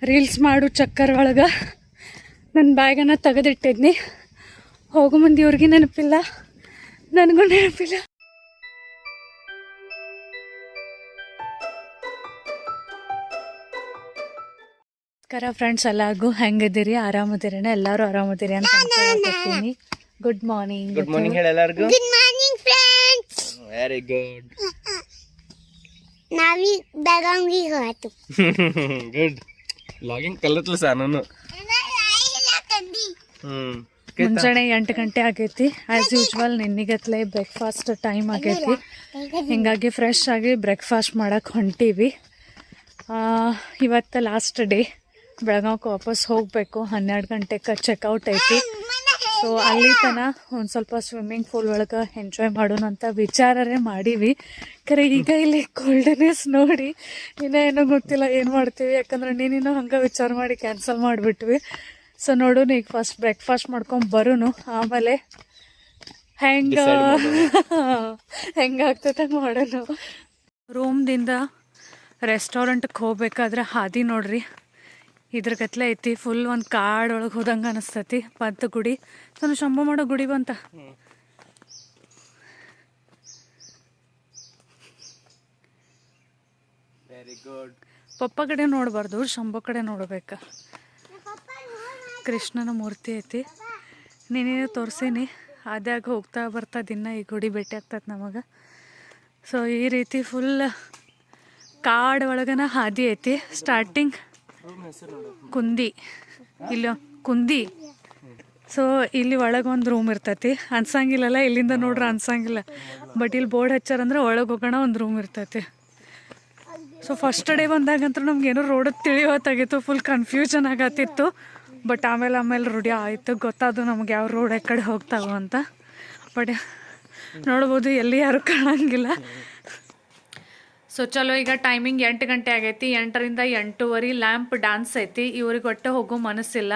Reels ಮಾಡು ಚಕ್ಕರ್ ಒಳಗೆ ನನ್ನ ಬ್ಯಾಗನ್ನು ತೆಗೆದಿಟ್ಟಿದ್ನಿ. ಹೋಗೋ ಮುಂದೆ ಇವ್ರಿಗೆ ನೆನಪಿಲ್ಲ, ನನಗೂ ನೆನಪಿಲ್ಲ. ನಮಸ್ಕಾರ ಫ್ರೆಂಡ್ಸ್, ಎಲ್ಲರಿಗೂ ಹೆಂಗಿದ್ದೀರಿ? ಆರಾಮದಿರೇನ? ಎಲ್ಲರೂ ಆರಾಮದಿರಿ ಅಂತ ಅನ್ಕೊಳ್ತೀನಿ. Good morning. ಗುಡ್ ಮಾರ್ನಿಂಗ್ ಹೇಳಿ ಎಲ್ಲರಿಗೂ. Good morning friends. Very good. ನಾವೀಗ ಬೆಳಗಾವಿಗೆ ಹೋಯ್ತು. ಗುಡ್. ಲಾಗಿಂಗ್ ಕಲತ್ಲ ಸಾನು. ಮುಂಜಾನೆ 8 ಗಂಟೆ ಆಗೈತಿ. ಆ್ಯಸ್ ಯೂಶ್ವಲ್ ನಿನ್ನಿಗತ್ಲೆ ಬ್ರೇಕ್ಫಾಸ್ಟ್ ಟೈಮ್ ಆಗೈತಿ. ಹಿಂಗಾಗಿ ಫ್ರೆಶ್ ಆಗಿ ಬ್ರೇಕ್ಫಾಸ್ಟ್ ಮಾಡಕ್ಕೆ ಹೊಂಟೀವಿ. ಇವತ್ತು ಲಾಸ್ಟ್ ಡೇ. ಬೆಳಗಾವಿಗೆ ವಾಪಸ್ ಹೋಗಬೇಕು. 12 ಗಂಟೆಗೆ ಚೆಕ್ಔಟ್ ಐತಿ. ಸೊ ಅಲ್ಲಿ ತನಕ ಒಂದು ಸ್ವಲ್ಪ ಸ್ವಿಮ್ಮಿಂಗ್ ಪೂಲ್ ಒಳಗೆ ಎಂಜಾಯ್ ಮಾಡೋಣ ಅಂತ ವಿಚಾರರೇ ಮಾಡೀವಿ. ಖರೆ ಈಗ ಇಲ್ಲಿ ಕೋಲ್ಡ್ನೆಸ್ ನೋಡಿ ಇನ್ನೇನೋ ಗೊತ್ತಿಲ್ಲ ಏನು ಮಾಡ್ತೀವಿ. ಯಾಕಂದ್ರೆ ನೀನಿನ್ನೂ ಹಂಗೆ ವಿಚಾರ ಮಾಡಿ ಕ್ಯಾನ್ಸಲ್ ಮಾಡಿಬಿಟ್ವಿ. ಸೊ ನೋಡೋಣ, ಈಗ ಫಸ್ಟ್ ಬ್ರೇಕ್ಫಾಸ್ಟ್ ಮಾಡ್ಕೊಂಡು ಬರೋನು, ಆಮೇಲೆ ಹೆಂಗಾಗ್ತದೆ ಮಾಡೋಣ. ರೂಮ್ದಿಂದ ರೆಸ್ಟೋರೆಂಟ್ಗೆ ಹೋಗ್ಬೇಕಾದ್ರೆ ಹಾದಿ ನೋಡ್ರಿ ಇದ್ರ ಗತ್ಲೆ ಐತಿ. ಫುಲ್ ಒಂದು ಕಾಡೊಳಗೆ ಹೋದಂಗೆ ಅನಿಸ್ತೈತಿ. ಪಂತ ಗುಡಿ, ನಾನು ಶಂಭು ಮಾಡೋ ಗುಡಿ ಬಂತ. Very good. ಪಪ್ಪ ಕಡೆ ನೋಡಬಾರ್ದು, ಶಂಭು ಕಡೆ ನೋಡ್ಬೇಕು. ಕೃಷ್ಣನ ಮೂರ್ತಿ ಐತಿ. ನೀನೇನು ತೋರಿಸೀನಿ. ಆದ್ಯಾಗ ಹೋಗ್ತಾ ಬರ್ತಾ ದಿನ ಈ ಗುಡಿ ಭೇಟಿ ಆಗ್ತದೆ ನಮಗೆ. ಸೊ ಈ ರೀತಿ ಫುಲ್ ಕಾಡು ಒಳಗನ ಹಾದಿ ಐತಿ. ಸ್ಟಾರ್ಟಿಂಗ್ ಕುಂದಿ, ಇಲ್ಲಿ ಕುಂದಿ. ಸೊ ಇಲ್ಲಿ ಒಳಗೆ ಒಂದು ರೂಮ್ ಇರ್ತೈತಿ. ಅನ್ಸಂಗಿಲ್ಲಲ್ಲ, ಇಲ್ಲಿಂದ ನೋಡ್ರೆ ಅನ್ಸಂಗಿಲ್ಲ. ಬಟ್ ಇಲ್ಲಿ ಬೋರ್ಡ್ ಹಚ್ಚಾರಂದ್ರೆ ಒಳಗೆ ಹೋಗೋಣ ಒಂದು ರೂಮ್ ಇರ್ತೈತಿ. ಸೊ ಫಸ್ಟ್ ಡೇ ಬಂದಾಗಂತೂ ನಮ್ಗೇನೋ ರೋಡ್ ತಿಳಿಯೋತ್ತಾಗಿತ್ತು. ಫುಲ್ ಕನ್ಫ್ಯೂಷನ್ ಆಗತ್ತಿತ್ತು. ಬಟ್ ಆಮೇಲೆ ರೂಢಿ ಆಯಿತು, ಗೊತ್ತಾದು ನಮ್ಗೆ ಯಾವ ರೋಡ್ ಕಡೆ ಹೋಗ್ತಾವ ಅಂತ. ಬಟ್ ನೋಡ್ಬೋದು ಎಲ್ಲಿ ಯಾರು ಕಾಣಂಗಿಲ್ಲ. ಸೊ ಚಲೋ, ಈಗ ಟೈಮಿಂಗ್ 8 ಗಂಟೆ ಆಗೈತಿ. 8ರಿಂದ 8:30 ಲ್ಯಾಂಪ್ ಡ್ಯಾನ್ಸ್ ಐತಿ. ಇವ್ರಿಗೆ ಒಟ್ಟು ಹೋಗೋ ಮನಸ್ಸಿಲ್ಲ,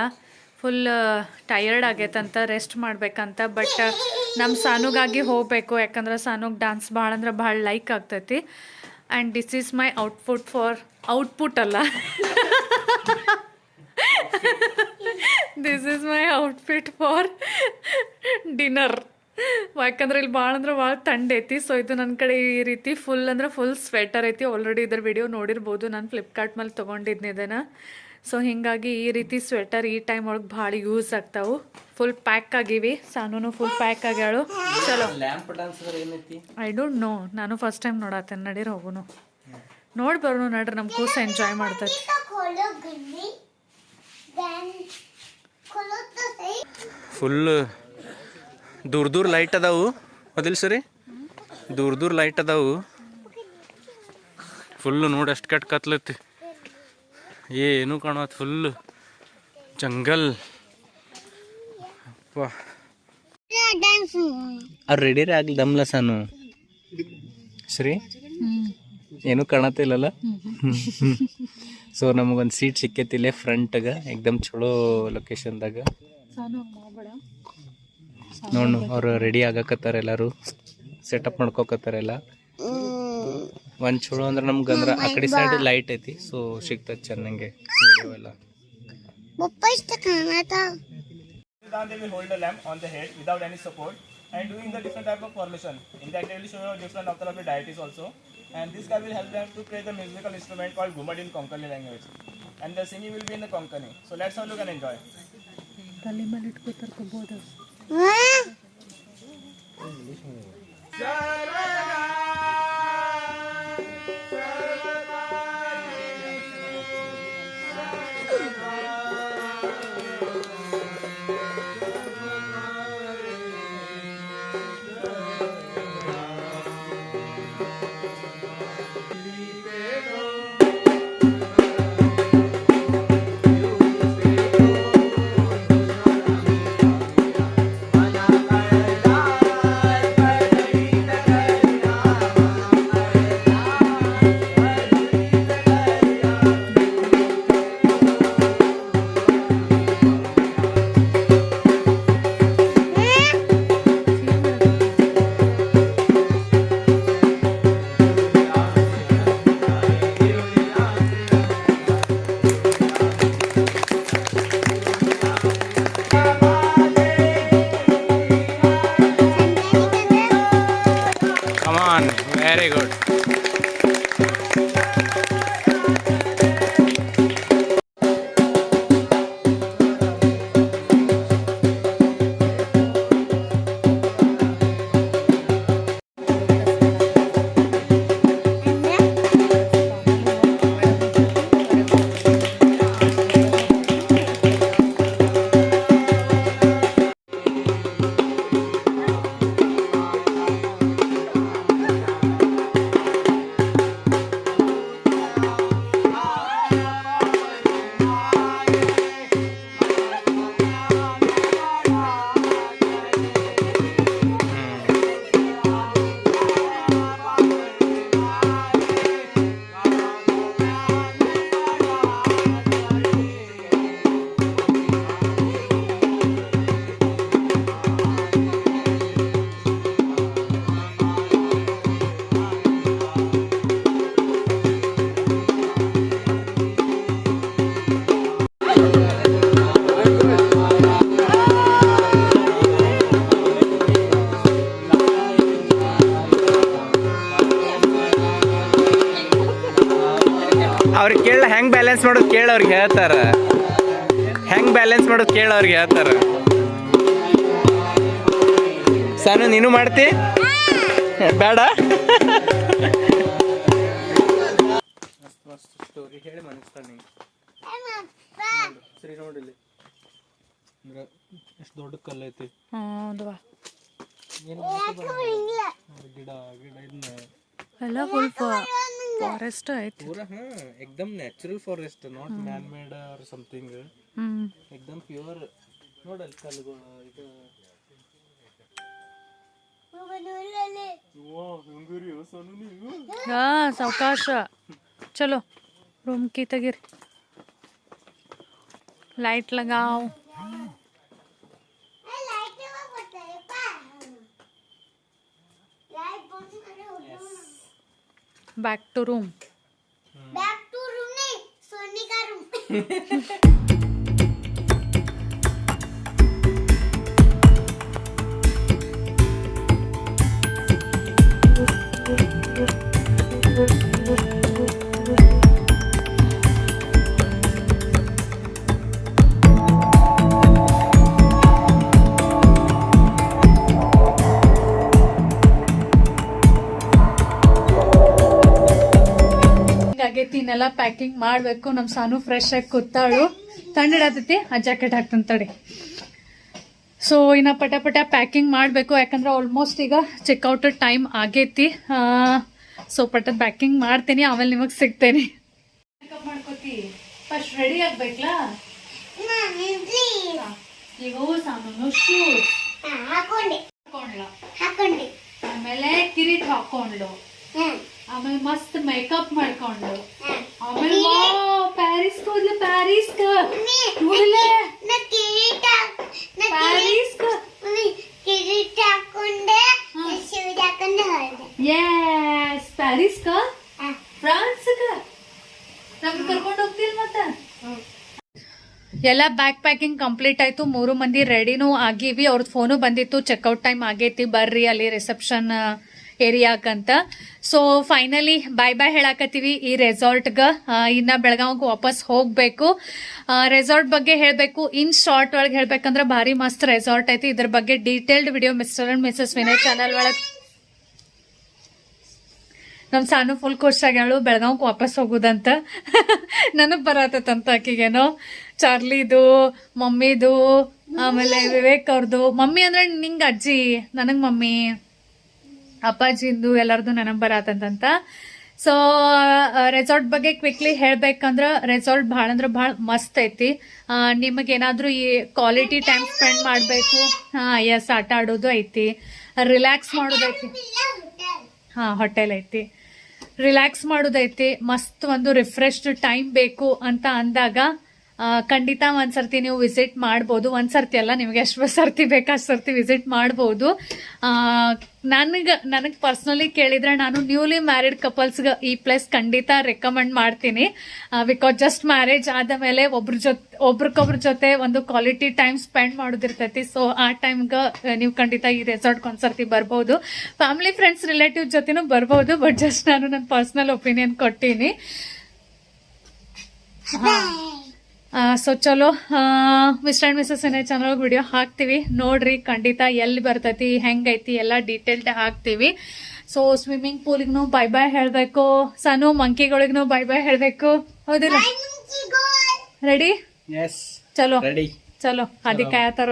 ಫುಲ್ ಟಯರ್ಡ್ ಆಗೈತಂತ, ರೆಸ್ಟ್ ಮಾಡ್ಬೇಕಂತ. ಬಟ್ ನಮ್ಮ ಸಾನುಗಾಗಿ ಹೋಗಬೇಕು, ಯಾಕಂದ್ರೆ ಸಾನುಗೆ ಡ್ಯಾನ್ಸ್ ಭಾಳ ಅಂದ್ರೆ ಭಾಳ ಲೈಕ್ ಆಗ್ತೈತಿ. And this is my output ಅಲ್ಲ, this is my outfit for dinner. ಯಾಕಂದ್ರೆ ಇಲ್ಲಿ ಭಾಳ ಅಂದ್ರೆ ಭಾಳ ಥಂಡ್ ಐತಿ. ಸೊ ಇದು ನನ್ನ ಕಡೆ ಈ ರೀತಿ ಫುಲ್ ಅಂದ್ರೆ ಫುಲ್ ಸ್ವೆಟರ್ ಐತಿ. ಆಲ್ರೆಡಿ ಇದ್ರ ವಿಡಿಯೋ ನೋಡಿರ್ಬೋದು, ನಾನು ಫ್ಲಿಪ್ಕಾರ್ಟ್ ಮೇಲೆ ತೊಗೊಂಡಿದ್ನಿ ಇದನ್ನು. ಸೊ ಹೀಗಾಗಿ ಈ ರೀತಿ ಸ್ವೆಟರ್ ಈ ಟೈಮ್ ಒಳಗೆ ಭಾಳ ಯೂಸ್ ಆಗ್ತಾವೆ. ಫುಲ್ ಪ್ಯಾಕ್ ಆಗಿವಿ. ಸಾನೂನು ಫುಲ್ ಪ್ಯಾಕ್ ಆಗ್ಯಾಳು. ಚಲೋ. ಐ ಡೋಂಟ್ ನೋ, ನಾನು ಫಸ್ಟ್ ಟೈಮ್ ನೋಡತ್ತೇನೆ. ನಡೀರಿ ಹೋಗುನು, ನೋಡಿ ಬರೋನು. ನಡ್ರಿ, ನಮ್ಮ ಕೂಸ ಎಂಜಾಯ್ ಮಾಡ್ತೈತಿ. ಫುಲ್ ದೂರ ಲೈಟ್ ಅದಾವು. ಅದಿಲ್ಲ ಸರಿ, ದೂರ ಲೈಟ್ ಅದಾವು. ಫುಲ್ಲು ನೋಡಿ ಅಷ್ಟು ಕೆಟ್ಟ ಕತ್ಲೈತಿ, ಏನು ಕಾಣತ್. Full jungle. ಅವ್ರು ರೆಡಿ ಆಗ್ಲಿ ದಮ್ಲ ಸಾನು. ಸರಿ, ಏನು ಕಾಣತ್ತಿಲ್ಲಲ್ಲ. ಸೊ ನಮಗೊಂದು ಸೀಟ್ ಸಿಕ್ಕೈತಿಲ್ಲ ಫ್ರಂಟ್ಗ, ಎಕ್ದಮ್ ಚಲೋ ಲೊಕೇಶನ್ದಾಗ. ನೋಡು, ಅವ್ರು ರೆಡಿ ಆಗಕತ್ತಾರ, ಎಲ್ಲರೂ ಸೆಟಪ್ ಮಾಡ್ಕೋಕತ್ತಾರ ಎಲ್ಲ. ಒಂದು ಚಲೋ ಅಂದ್ರೆ ನಮ್ಗೆ ಅಂದ್ರೆ ಆ ಕಡೆ ಸೈಡ್ ಲೈಟ್ ಐತಿ. ಸೊ ಸಿಗ್ತದೆ ಚೆನ್ನಾಗೆ ವಿಡಿಯೋ ಎಲ್ಲ. They will hold a lamp on the head without any support and doing the different type of formation. In that they will show you different of the deities also. And this guy will help them to play the musical instrument called Ghumad in Konkani language. And the singing will be in the Konkani. So let's have a look and enjoy. ಕೇಳೋರ್ಗೆ ಹೇಳ್ತಾರ, ಹೆಂಗ್ balance ಮಾಡೋದು ಕೇಳೋರ್ಗೆ ಹೇಳ್ತಾರ. ಸಾನು ನೀನು ಮಾಡ್ತಿ ಬೇಡ? Story ಹೇಳಿ ಮನಸ್ತಾನೆ ಸರಿ ನೋಡಿಲ್ಲಿ ಎಷ್ಟು ದೊಡ್ಡ ಕಲ್ಲು ಐತಿ. ಹೌದವಾ, ಗಿಡ ಗಿಡ ಇದನ್ನ ಎಲ್ಲ ಫುಲ್ ಫಾರೆಸ್ಟ್ ಐತಿ ಪೂರಾ. एकदम natural forest, not man made or something. एकदम ಪ್ಯೂರ್. ನೋಡಲ್ಲಿ ಕಲ್ಲುಗಳು ಇದು. ಹಾ ಸಾವಕಾಶ. ಚಲೋ ರೂಮ್ ಕೀ ತೆಗೀರಿ, लाइट लगाओ. Back to room. Back to room नहीं, सोनी का रूम. ಆಗೈತಿ, ಇನ್ನೆಲ್ಲ ಪ್ಯಾಕಿಂಗ್ ಮಾಡಬೇಕು. ನಮ್ಮ ಸಾನು ಫ್ರೆಶ್ ಆಗಿ ಕೂತಾಳು, ತಣ್ಣಡಾತೈತಿ, ಆ ಜಾಕೆಟ್ ಹಾಕ್ತಾನೆ ತಡಿ. ಸೊ ಇನ್ನು ಪಟ ಪಟ ಪ್ಯಾಕಿಂಗ್ ಮಾಡಬೇಕು, ಯಾಕಂದ್ರೆ ಆಲ್ಮೋಸ್ಟ್ ಈಗ ಚೆಕ್ಔಟ್ ಟೈಮ್ ಆಗೈತಿ. ಸೊ ಪಟದ ಪ್ಯಾಕಿಂಗ್ ಮಾಡ್ತೀನಿ, ಆಮೇಲೆ ನಿಮಗೆ ಸಿಗ್ತೇನೆ. ಮೇಕಪ್ ಮಾಡ್ಕೋತಿ, ಫಸ್ಟ್ ರೆಡಿ ಆಗ್ಬೇಕಲ್ಲ. ಈಗ ಸಾನು ಶೂಸ್ ಹಾಕೊಂಡ್ಲ, ಆಮೇಲೆ ಕಿರೀಟ್ ಹಾಕೊಂಡ್ಲು, ಆಮೇಲೆ ಮಸ್ತ್ ಮೇಕಪ್ ಮಾಡ್ಕೊಂಡು, ಆಮೇಲೆ ಪ್ಯಾರಿಸ್ ಹೋದ್ಲು. ಪ್ಯಾರಿಸ್ ಪ್ಯಾರಿಸ್ ಫ್ರಾನ್ಸ್ ನಮ್ಗೆ ಕರ್ಕೊಂಡು ಹೋಗ್ತಿಲ್ ಮತ್ತ. ಎಲ್ಲ ಬ್ಯಾಗ್ ಪ್ಯಾಕಿಂಗ್ ಕಂಪ್ಲೀಟ್ ಆಯ್ತು, 3 ಮಂದಿ ರೆಡಿನೂ ಆಗೀವಿ. ಅವ್ರದ್ದು ಫೋನು ಬಂದಿತ್ತು, ಚೆಕ್ಔಟ್ ಟೈಮ್ ಆಗೈತಿ, ಬರ್ರಿ ಅಲ್ಲಿ ರಿಸೆಪ್ಷನ್ ಏರಿಯಾಕಂತ. ಸೊ ಫೈನಲಿ ಬಾಯ್ ಬಾಯ್ ಹೇಳಾಕತ್ತೀವಿ ಈ ರೆಸಾರ್ಟ್ಗೆ. ಇನ್ನ ಬೆಳಗಾವಿಗೆ ವಾಪಸ್ ಹೋಗ್ಬೇಕು. ರೆಸಾರ್ಟ್ ಬಗ್ಗೆ ಹೇಳಬೇಕು, ಇನ್ ಶಾರ್ಟ್ ಒಳಗೆ ಹೇಳ್ಬೇಕಂದ್ರೆ ಭಾರಿ ಮಸ್ತ್ ರೆಸಾರ್ಟ್ ಐತಿ. ಇದ್ರ ಬಗ್ಗೆ detailed video mister and Mrs Vinay channel ಒಳಗೆ. ನಮ್ ಸಾನು ಫುಲ್ ಖುಷಿಯಾಗ್ಯಾಳು ಬೆಳಗಾವಿಗೆ ವಾಪಸ್ ಹೋಗುದಂತ. ನನಗ್ ಬರತ್ತಂತ ಆಕಿಗೇನೋ, ಚಾರ್ಲಿದು, ಮಮ್ಮಿದು, ಆಮೇಲೆ ವಿವೇಕ್ ಅವ್ರದ್ದು. ಮಮ್ಮಿ ಅಂದ್ರೆ ನಿಂಗೆ ಅಜ್ಜಿ, ನನಗ್ ಮಮ್ಮಿ, ಅಪ್ಪಾಜಿಂದು ಎಲ್ಲರದು ನೆನಪು ಬರತ್ತಂತ. ಸೊ ರೆಸಾರ್ಟ್ ಬಗ್ಗೆ ಕ್ವಿಕ್ಲಿ ಹೇಳ್ಬೇಕಂದ್ರೆ ರೆಸಾರ್ಟ್ ಭಾಳ ಅಂದ್ರೆ ಭಾಳ ಮಸ್ತ್ ಐತಿ. ನಿಮಗೇನಾದ್ರೂ ಈ ಕ್ವಾಲಿಟಿ ಟೈಮ್ ಸ್ಪೆಂಡ್ ಮಾಡಬೇಕು, ಎಸ್ ಆಟ ಆಡೋದು ಐತಿ, ರಿಲ್ಯಾಕ್ಸ್ ಮಾಡೋದೈತಿ. ಹೋಟೆಲ್ ಐತಿ, ರಿಲ್ಯಾಕ್ಸ್ ಮಾಡೋದೈತಿ, ಮಸ್ತ್ ಒಂದು ರಿಫ್ರೆಶ್ಡ್ ಟೈಮ್ ಬೇಕು ಅಂತ ಅಂದಾಗ ಖಂಡಿತ ಒಂದ್ಸರ್ತಿ ನೀವು ವಿಸಿಟ್ ಮಾಡ್ಬೋದು. ಒಂದ್ಸರ್ತಿ ಅಲ್ಲ, ನಿಮಗೆ ಎಷ್ಟು ಸರ್ತಿ ಬೇಕು ಅಷ್ಟು ಸರ್ತಿ ವಿಸಿಟ್ ಮಾಡ್ಬೋದು. ನನಗೆ ಪರ್ಸ್ನಲಿ ಕೇಳಿದ್ರೆ ನಾನು ನ್ಯೂಲಿ ಮ್ಯಾರಿಡ್ ಕಪಲ್ಸ್ಗೆ ಈ ಪ್ಲೇಸ್ ಖಂಡಿತ ರೆಕಮೆಂಡ್ ಮಾಡ್ತೀನಿ. ಬಿಕಾಸ್ ಜಸ್ಟ್ ಮ್ಯಾರೇಜ್ ಆದ ಮೇಲೆ ಒಬ್ರಿಗೊಬ್ರ ಜೊತೆ ಒಂದು ಕ್ವಾಲಿಟಿ ಟೈಮ್ ಸ್ಪೆಂಡ್ ಮಾಡೋದಿರ್ತೈತಿ. ಸೊ ಆ ಟೈಮ್ಗೆ ನೀವು ಖಂಡಿತ ಈ ರೆಸಾರ್ಟ್ಗೆ ಒಂದ್ಸರ್ತಿ ಬರ್ಬೋದು. ಫ್ಯಾಮಿಲಿ ಫ್ರೆಂಡ್ಸ್ ರಿಲೇಟಿವ್ ಜೊತೆನೂ ಬರ್ಬೋದು, ಬಟ್ ಜಸ್ಟ್ ನಾನು ನನ್ನ ಪರ್ಸ್ನಲ್ ಒಪಿನಿಯನ್ ಕೊಟ್ಟೀನಿ. ಸೊ ಚಲೋ, mister and Mrs Vinay channel video ಹಾಕ್ತೀವಿ, ನೋಡ್ರಿ ಖಂಡಿತ ಎಲ್ಲಿ ಬರ್ತೈತಿ ಹೆಂಗೈತಿ ಎಲ್ಲ ಡೀಟೇಲ್ಡ್ ಹಾಕ್ತೀವಿ. ಸೊ ಸ್ವಿಮ್ಮಿಂಗ್ ಪೂಲಿಗೂ ಬೈ ಬಾಯ್ ಹೇಳಬೇಕು, ಸಣ್ಣ ಮಂಕಿಗಳಿಗೂ ಬೈ ಬಾಯ್ ಹೇಳಬೇಕು, ಹೌದಿಲ್ಲ? ರೆಡಿ? ಚಲೋ ಚಲೋ, ಅದಕ್ಕೆ ಕಾಯತಾರ.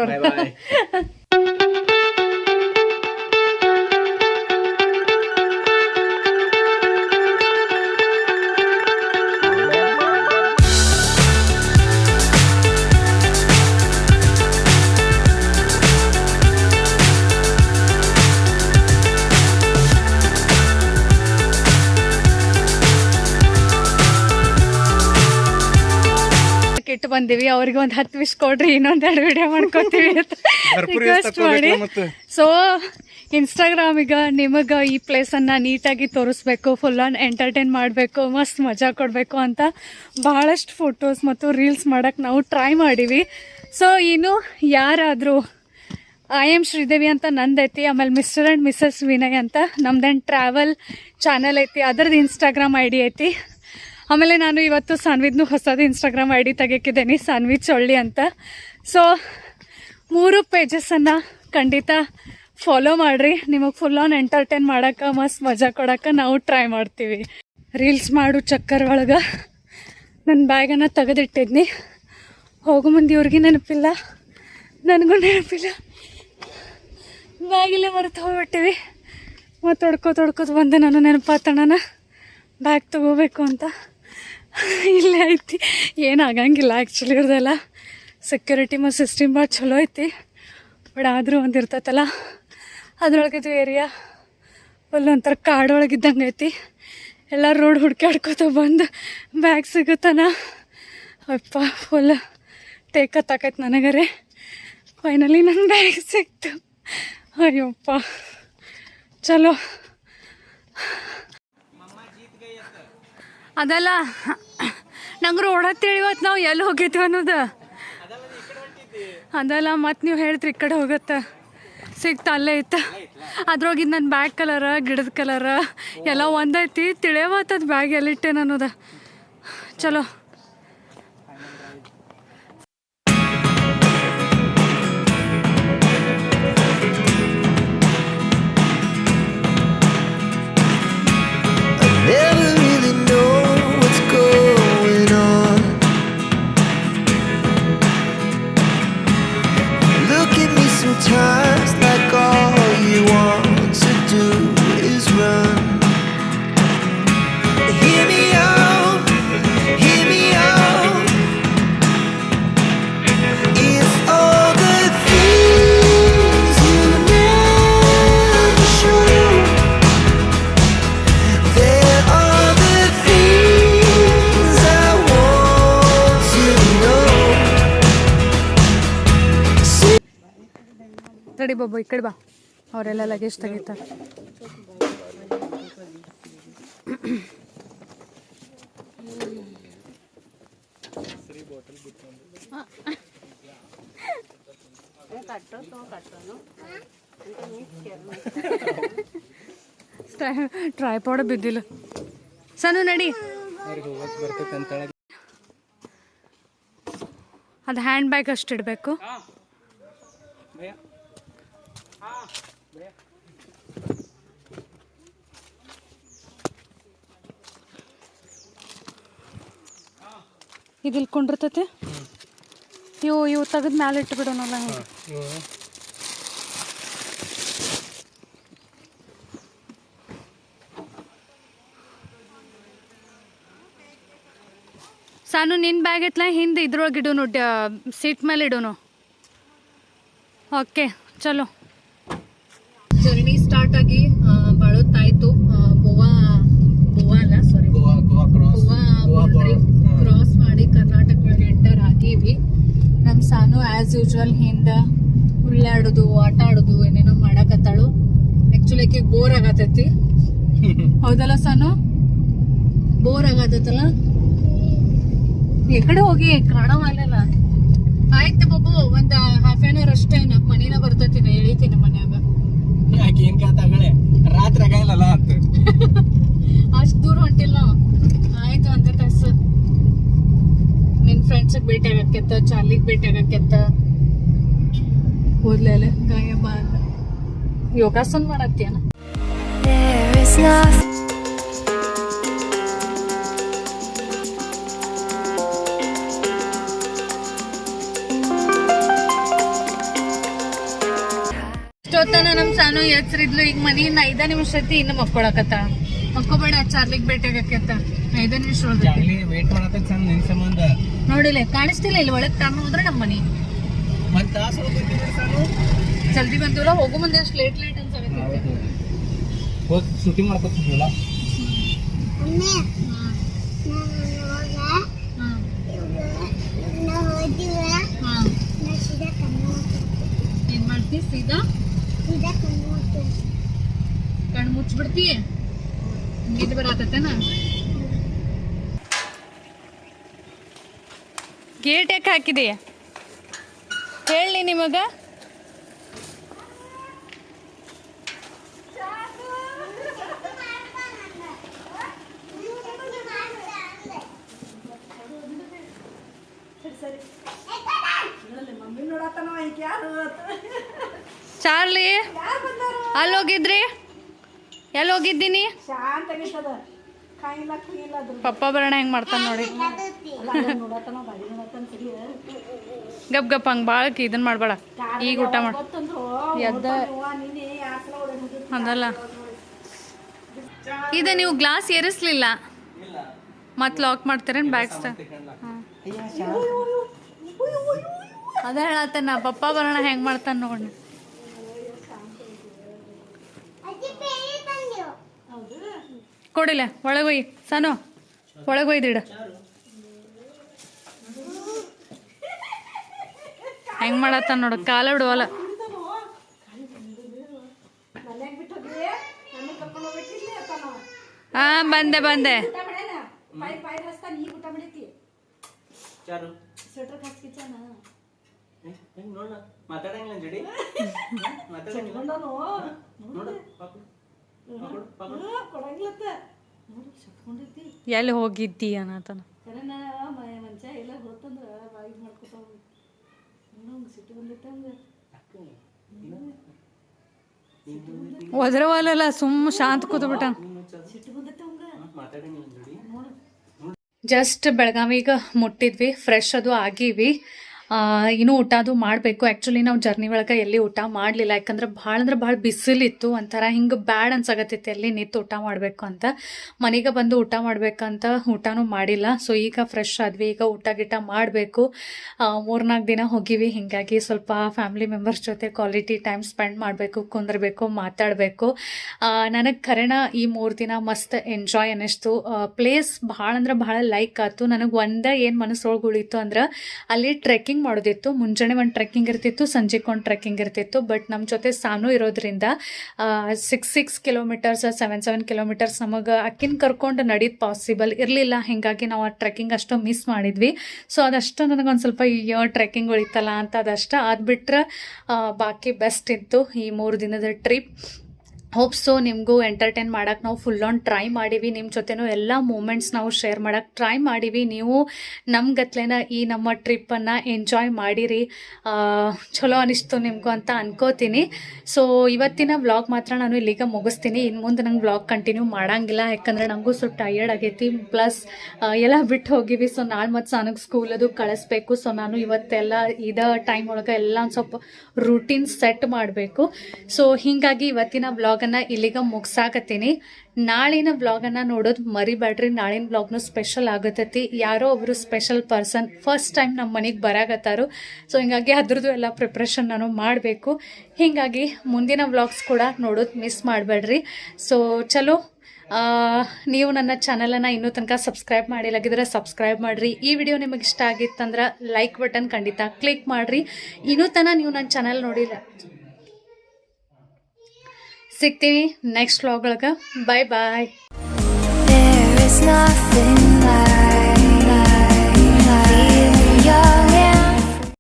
ಇಟ್ಟು ಬಂದಿವಿ, ಅವ್ರಿಗೆ ಒಂದು 10 ವಿಶ್ ಕೊಡ್ರಿ, ಇನ್ನೊಂದೆರಡು ವಿಡಿಯೋ ಮಾಡ್ಕೊತೀವಿ ಅಂತ ರಿಕ್ವೆಸ್ಟ್ ಮಾಡಿ. ಸೊ ಇನ್ಸ್ಟಾಗ್ರಾಮಿಗೆ ನಿಮಗೆ ಈ ಪ್ಲೇಸನ್ನು ನೀಟಾಗಿ ತೋರಿಸ್ಬೇಕು, ಫುಲ್ ಆನ್ ಎಂಟರ್ಟೈನ್ ಮಾಡಬೇಕು, ಮಸ್ತ್ ಮಜಾ ಕೊಡಬೇಕು ಅಂತ ಭಾಳಷ್ಟು ಫೋಟೋಸ್ ಮತ್ತು ರೀಲ್ಸ್ ಮಾಡೋಕ್ಕೆ ನಾವು ಟ್ರೈ ಮಾಡೀವಿ. ಸೊ ಇನ್ನು ಯಾರಾದರೂ ಐ ಎಮ್ ಶ್ರೀದೇವಿ ಅಂತ ನಂದೈತಿ, ಆಮೇಲೆ ಮಿಸ್ಟರ್ ಆ್ಯಂಡ್ ಮಿಸಸ್ ವಿನಯ್ ಅಂತ ನಮ್ದೇನು ಟ್ರಾವೆಲ್ ಚಾನಲ್ ಐತಿ, ಅದ್ರದ್ದು ಇನ್ಸ್ಟಾಗ್ರಾಮ್ ID ಐತಿ. ಆಮೇಲೆ ನಾನು ಇವತ್ತು ಸಾನ್ವಿದ್ನು ಹೊಸದು ಇನ್ಸ್ಟಾಗ್ರಾಮ್ ಐ ಡಿ ತೆಗಿಕಿದ್ದೀನಿ, ಸಾನ್ವಿ ಚೊಳ್ಳಿ ಅಂತ. ಸೊ 3 ಪೇಜಸ್ಸನ್ನು ಖಂಡಿತ ಫಾಲೋ ಮಾಡಿರಿ. ನಿಮಗೆ ಫುಲ್ ಆನ್ ಎಂಟರ್ಟೈನ್ ಮಾಡೋಕೆ, ಮಸ್ತ್ ಮಜಾ ಕೊಡೋಕೆ ನಾವು ಟ್ರೈ ಮಾಡ್ತೀವಿ. ರೀಲ್ಸ್ ಮಾಡು ಚಕ್ಕರ್ ಒಳಗೆ ನನ್ನ ಬ್ಯಾಗನ್ನು ತೆಗೆದಿಟ್ಟಿದ್ನಿ. ಹೋಗೋ ಮುಂದೆ ಇವ್ರಿಗೆ ನೆನಪಿಲ್ಲ, ನನಗೂ ನೆನಪಿಲ್ಲ. ಬ್ಯಾಗಿಲ್ಲೇ ಮರೆತು ಹೋಗ್ಬಿಟ್ಟಿವಿ. ಮತ್ತು ತೊಡ್ಕೋತ ಬಂದೆ. ನಾನು ನೆನಪಾತಣ್ಣ ಬ್ಯಾಗ್ ತೊಗೋಬೇಕು ಅಂತ. ಇಲ್ಲೇ ಐತಿ. ಏನಾಗಂಗಿಲ್ಲ ಆ್ಯಕ್ಚುಲಿ ಇವ್ರದೆಲ್ಲ ಸೆಕ್ಯೂರಿಟಿ ಮತ್ತು ಸಿಸ್ಟಮ್ ಭಾಳ ಚಲೋ ಐತಿ. ಬಟ್ ಆದರೂ ಒಂದು ಇರ್ತೈತಲ್ಲ, ಅದ್ರೊಳಗಿದು ಏರಿಯಾ ಫುಲ್ ಒಂಥರ ಕಾಡೊಳಗಿದ್ದಂಗೆ ಐತಿ. ಎಲ್ಲ ರೋಡ್ ಹುಡ್ಕಾಡ್ಕೋತ ಬಂದು ಬ್ಯಾಗ್ ಸಿಗುತ್ತಾನ. ಅಪ್ಪ ಫುಲ್ ಟೇಕತ್ತಾಕೈತೆ ನನಗರೆ. ಫೈನಲಿ ನನ್ನ ಬ್ಯಾಗ್ ಸಿಕ್ತು. ಅಯ್ಯಪ್ಪ ಚಲೋ. ಅದಲ್ಲ ನಂಗೆ ರೋಡ್ ಹತ್ತೇಳಿ ಇವತ್ತು ನಾವು ಎಲ್ಲಿ ಹೋಗಿದ್ವಿ ಅನ್ನೋದು ಅದಲ್ಲ. ಮತ್ತು ನೀವು ಹೇಳ್ತ್ರಿ ಈ ಕಡೆ ಹೋಗತ್ತೆ ಸಿಕ್ತ, ಅಲ್ಲೇ ಇತ್ತು. ಅದ್ರೊಳಗಿದ್ದು ನನ್ನ ಬ್ಯಾಗ್ ಕಲರ, ಗಿಡದ ಕಲರ ಎಲ್ಲ ಒಂದೈತಿ. ತಿಳಿಯವತ್ತದ ಬ್ಯಾಗ್ ಎಲ್ಲಿಟ್ಟೆ ಅನ್ನೋದು. ಚಲೋ. Never really know what's going on. Look at me sometimes like all you want to do is run. Hear me out, hear me out. It's all the things you never show. There are the things I want to know. ತಡಿ ಬಾಬು, ಈ ಕಡೆ ಬಾ. ಅವರೆಲ್ಲ luggage ತೆಗಿತಾರೆ. Tripod ಬಿದ್ದಿಲ್ಲ. ಸಣ್ಣ ನಡಿ. ಅದು ಹ್ಯಾಂಡ್ ಬ್ಯಾಗ್ ಅಷ್ಟು ಇಡಬೇಕು. ಇದು ಇಲ್ಕೊಂಡಿರ್ತೈತೆ. ಇವು ತೆಗೆದು ಮ್ಯಾಲೆ ಇಟ್ಟು ಬಿಡೋಣಲ್ಲ. ಸಾನು ನಿನ್ನ ಬ್ಯಾಗ್ ಎತ್ತಲ ಹಿಂದೆ ಇದ್ರೊಳಗೆ ಇಡೋನು, ಸೀಟ್ ಮೇಲೆ ಇಡೋನು. ಓಕೆ ಚಲೋ. ಜರ್ನಿ ಸ್ಟಾರ್ಟ್ ಆಗಿ ಭಾಳ ಹೊತ್ತಾಯ್ತು. ಗೋವಾ ಅಲ್ಲ ಸಾರಿ ಗೋವಾ ಕ್ರಾಸ್ ಮಾಡಿ ಕರ್ನಾಟಕ ಒಳಗೆ ಎಂಟರ್ ಆಗೀವಿ. ನಮ್ಮ ಸಾನು ಆ್ಯಸ್ ಯೂಶ್ವಲ್ ಹಿಂದೆ ಉಳ್ಳಾಡೋದು, ಆಟ ಆಡೋದು, ಏನೇನೋ ಮಾಡಕತ್ತಾಳು. ಆ್ಯಕ್ಚುಲಿ ಆಕೆ ಬೋರ್ ಆಗತೈತಿ. ಹೌದಲ್ಲ ಸಾನು? ಬೋರ್ ಆಗತ್ತಲ್ಲ. ಈ ಕಡೆ ಹೋಗಿ ಕಾಣವಲ್ಲ. ಆಯ್ತು ಬಾಬು, ಒಂದು ಹಾಫ್ ಆನ್ ಅವರ್ ಅಷ್ಟೇ. ನಮ್ಮ ಮನೇನ ಬರ್ತೈತಿ, ಎಳಿತೀನಿ ಮನ್ಯಾಗ. ರಾತ್ರಿ ಆಗಲ್ಲ ಅಂತ ಅಷ್ಟು ದೂರ ಹೊಂಟಿಲ್ಲ ನಾವು. ಆಯ್ತು ಅಂತ ತಾಸು. ನಿನ್ ಫ್ರೆಂಡ್ಸಿಗೆ ಭೇಟಿ ಆಗಕ್ಕೆತ್ತ, ಚಾರ್ಲಿಗೆ ಭೇಟಿ ಆಗಕ್ಕೆತ್ತ. ಓದ್ಲೇಲೆ ಗಾಯಬ ಅಂತ ಯೋಗಾಸನ ಮಾಡತ್ತೀಯನ. ಇಷ್ಟೊತ್ತನ ನಮ್ ಸಾನು ಎಚ್ಚರಿದ್ಲು. ಈಗ ಮನೆಯಿಂದ 5 ನಿಮಿಷ ಐತಿ, ಇನ್ನು ಮಕ್ಕೊಳಕತ್ತ. ಮಕ್ಕೋಬೇಡ, ಚಾರ್ಲಿಗೆ ಭೇಟಿ ಆಗಕ್ಕೆತ್ತ. 5 ನಿಮಿಷ ವೇಟ್ ಮಾಡತ್ತ ನಿನ್ ಸಂಬಂಧ. ನೋಡಿಲ್ಲ, ಕಾಣಿಸ್ತಿಲ್ಲ. ಇಲ್ಲಿ ಒಳಗೆ ಕಾರಣ ಹೋದ್ರೆ ನಮ್ಮ ಮನೆ. ಜಲ್ದಿ ಬಂದಿವಲ್ಲ, ಹೋಗೋ ಮುಂದೆ ಅಷ್ಟು ಲೇಟ್ ಅನ್ಸಾಗತ್ತೆ. ಶೂಟಿಂಗ್ ಮಾಡ್ಕೊತಿದ್ವಲ್ಲ. ಏನ್ ಮಾಡ್ತಿ? ಸೀದಾ ಕಣ್ಣು ಮುಚ್ಚಿಬಿಡ್ತಿ. ನಿದ್ದೆ ಬರತ್ತೇನ? ಗೇಟ್ ಯಾಕೆ ಹಾಕಿದೆಯಾ ಹೇಳಿ ನಿಮಗ? ಚಾರ್ಲಿ ಅಲ್ಲಿ ಹೋಗಿದ್ರಿ ಎಲ್ಲಿ ಹೋಗಿದ್ದೀನಿ ಪಪ್ಪ ಬರೋಣ ಹೆಂಗ್ ಮಾಡ್ತಾನೆ ನೋಡಿ ಗಪ್ ಗಪ್ ಹಂಗೆ ಭಾಳ ಇದನ್ನ ಮಾಡ್ಬೇಡ ಈಗ ಊಟ ಮಾಡ ಎದ್ದ ಅದಲ್ಲ ಇದು ನೀವು ಗ್ಲಾಸ್ ಏರಿಸ್ಲಿಲ್ಲ ಮತ್ತೆ ಲಾಕ್ ಮಾಡ್ತೀರೇನು ಬ್ಯಾಗ್ಸ್ ಅದೇ ಹೇಳತ್ತೇನ ಪಪ್ಪ ಬರೋಣ ಹೆಂಗೆ ಮಾಡ್ತಾನೆ ನೋಡಿ ಕೊಡಿಲ್ಲ ಒಳಗೊಯ್ ಸನು ಒಳಗೊಯ್ದಿಡ ಹೆಂಗ್ ಮಾಡತ್ತ ನೋಡ ಕಾಲ ಬಿಡುವಲ್ಲ ಹಾ ಬಂದೆ ಬಂದೆ ಎಲ್ಲಿ ಹೋಗಿದ್ದಿ ಅನ್ನತನ ಒದ್ರವಲ್ಲ ಸುಮ್ಮ ಶಾಂತ ಕೂತ್ಬಿಟ್ಟ ಜಸ್ಟ್ ಬೆಳಗಾವಿಗೆ ಮುಟ್ಟಿದ್ವಿ ಫ್ರೆಶ್ ಅದು ಆಗೀವಿ ಇನ್ನೂ ಊಟ ಅದು ಮಾಡಬೇಕು ಆ್ಯಕ್ಚುಲಿ ನಾವು ಜರ್ನಿ ಒಳಗೆ ಎಲ್ಲಿ ಊಟ ಮಾಡಲಿಲ್ಲ ಯಾಕಂದ್ರೆ ಭಾಳ ಅಂದ್ರೆ ಭಾಳ ಬಿಸಿಲಿತ್ತು ಒಂಥರ ಹಿಂಗೆ ಬ್ಯಾಡ್ ಅನ್ಸಾಗತ್ತೈತಿ ಎಲ್ಲಿ ನಿಂತು ಊಟ ಮಾಡಬೇಕು ಅಂತ ಮನೆಗೆ ಬಂದು ಊಟ ಮಾಡ್ಬೇಕಂತ ಊಟನೂ ಮಾಡಿಲ್ಲ ಸೊ ಈಗ ಫ್ರೆಶ್ ಆದ್ವಿ ಈಗ ಊಟ ಗೀಟ ಮಾಡಬೇಕು 3-4 ದಿನ ಹೋಗಿವಿ ಹೀಗಾಗಿ ಸ್ವಲ್ಪ ಫ್ಯಾಮಿಲಿ ಮೆಂಬರ್ಸ್ ಜೊತೆ ಕ್ವಾಲಿಟಿ ಟೈಮ್ ಸ್ಪೆಂಡ್ ಮಾಡಬೇಕು ಕುಂದಿರ್ಬೇಕು ಮಾತಾಡಬೇಕು ನನಗೆ ಖರೇನ ಈ 3 ದಿನ ಮಸ್ತ್ ಎಂಜಾಯ್ ಅನ್ನಿಸ್ತು ಪ್ಲೇಸ್ ಭಾಳ ಅಂದ್ರೆ ಭಾಳ ಲೈಕ್ ಆಯ್ತು ನನಗೆ ಒಂದೇ ಏನು ಮನಸ್ಸೊಳಗೆ ಉಳಿತು ಅಂದ್ರೆ ಅಲ್ಲಿ ಟ್ರೆಕ್ಕಿಂಗ್ ಮಾಡೋದಿತ್ತು ಮುಂಜಾನೆ ಒಂದು ಟ್ರೆಕ್ಕಿಂಗ್ ಇರ್ತಿತ್ತು ಸಂಜೆಗೆ ಒಂದು ಟ್ರೆಕ್ಕಿಂಗ್ ಇರ್ತಿತ್ತು ಬಟ್ ನಮ್ಮ ಜೊತೆ ಸಾನು ಇರೋದ್ರಿಂದ 6 ಕಿಲೋಮೀಟರ್ಸ್ 7 ಕಿಲೋಮೀಟರ್ಸ್ ನಮಗೆ ಅಕ್ಕಿನ ಕರ್ಕೊಂಡು ನಡೀದು ಪಾಸಿಬಲ್ ಇರಲಿಲ್ಲ ಹೀಗಾಗಿ ನಾವು ಆ ಟ್ರೆಕ್ಕಿಂಗ್ ಅಷ್ಟು ಮಿಸ್ ಮಾಡಿದ್ವಿ ಸೊ ಅದಷ್ಟು ನನಗೊಂದು ಸ್ವಲ್ಪ ಟ್ರೆಕ್ಕಿಂಗ್ ಉಳಿತಲ್ಲ ಅಂತ ಅದಷ್ಟು ಆದ್ಬಿಟ್ರೆ ಬಾಕಿ ಬೆಸ್ಟ್ ಇತ್ತು ಈ 3 ದಿನದ ಟ್ರಿಪ್ ಹೋಪ್ ಸೊ ನಿಮಗೂ ಎಂಟರ್ಟೈನ್ ಮಾಡೋಕ್ಕೆ ನಾವು ಫುಲ್ ಆನ್ ಟ್ರೈ ಮಾಡೀವಿ ನಿಮ್ಮ ಜೊತೆನೂ ಎಲ್ಲ ಮೂಮೆಂಟ್ಸ್ ನಾವು ಶೇರ್ ಮಾಡೋಕ್ಕೆ ಟ್ರೈ ಮಾಡೀವಿ ನೀವು ನಮ್ಮ ಗತ್ಲೆನ ಈ ನಮ್ಮ ಟ್ರಿಪ್ಪನ್ನು ಎಂಜಾಯ್ ಮಾಡಿರಿ ಚಲೋ ಅನಿಸ್ತು ನಿಮಗೂ ಅಂತ ಅನ್ಕೋತೀನಿ ಸೊ ಇವತ್ತಿನ ವ್ಲಾಗ್ ಮಾತ್ರ ನಾನು ಇಲ್ಲಿಗೆ ಮುಗಿಸ್ತೀನಿ ಇನ್ನು ಮುಂದೆ ನಂಗೆ ವ್ಲಾಗ್ ಕಂಟಿನ್ಯೂ ಮಾಡೋಂಗಿಲ್ಲ ಯಾಕಂದರೆ ನನಗೂ ಸ್ವಲ್ಪ ಟಯರ್ಡ್ ಆಗೈತಿ ಪ್ಲಸ್ ಎಲ್ಲ ಬಿಟ್ಟು ಹೋಗಿವಿ ಸೊ ನಾಳೆ ಮತ್ತು ನನಗೆ ಸ್ಕೂಲ್ ಅದು ಕಳಿಸ್ಬೇಕು ಸೊ ನಾನು ಇವತ್ತೆಲ್ಲ ಇದೇ ಟೈಮ್ ಒಳಗೆ ಎಲ್ಲ ಒಂದು ಸ್ವಲ್ಪ ರೂಟೀನ್ ಸೆಟ್ ಮಾಡಬೇಕು ಸೊ ಹೀಗಾಗಿ ಇವತ್ತಿನ ವ್ಲಾಗನ್ನು ಇಲ್ಲಿಗೆ ಮುಗಿಸಾಕತ್ತೀನಿ ನಾಳಿನ ವ್ಲಾಗನ್ನು ನೋಡೋದು ಮರಿಬೇಡ್ರಿ ನಾಳಿನ ವ್ಲಾಗ್ನು ಸ್ಪೆಷಲ್ ಆಗತ್ತೈತಿ ಯಾರೋ ಒಬ್ಬರು ಸ್ಪೆಷಲ್ ಪರ್ಸನ್ ಫಸ್ಟ್ ಟೈಮ್ ನಮ್ಮ ಮನೆಗೆ ಬರಾಕತ್ತಾರು ಸೊ ಹಿಂಗಾಗಿ ಅದ್ರದ್ದು ಎಲ್ಲ ಪ್ರಿಪ್ರೇಷನ್ ನಾನು ಮಾಡಬೇಕು ಹೀಗಾಗಿ ಮುಂದಿನ ವ್ಲಾಗ್ಸ್ ಕೂಡ ನೋಡೋದು ಮಿಸ್ ಮಾಡಬೇಡ್ರಿ ಸೊ ಚಲೋ ನೀವು ನನ್ನ ಚಾನಲನ್ನು ಇನ್ನೂ ತನಕ ಸಬ್ಸ್ಕ್ರೈಬ್ ಮಾಡಿಲ್ಲಾಗಿದ್ರೆ ಸಬ್ಸ್ಕ್ರೈಬ್ ಮಾಡಿರಿ ಈ ವಿಡಿಯೋ ನಿಮಗೆ ಇಷ್ಟ ಆಗಿತ್ತಂದ್ರೆ ಲೈಕ್ ಬಟನ್ ಖಂಡಿತ ಕ್ಲಿಕ್ ಮಾಡಿರಿ ಇನ್ನೂ ತನಕ ನೀವು ನನ್ನ ಚಾನಲ್ ನೋಡಿಲ್ಲ ಸಿಗ್ತೀನಿ ನೆಕ್ಸ್ಟ್ ವ್ಲಾಗ್ ಒಳಗೆ ಬಾಯ್ ಬಾಯ್. There is nothing left.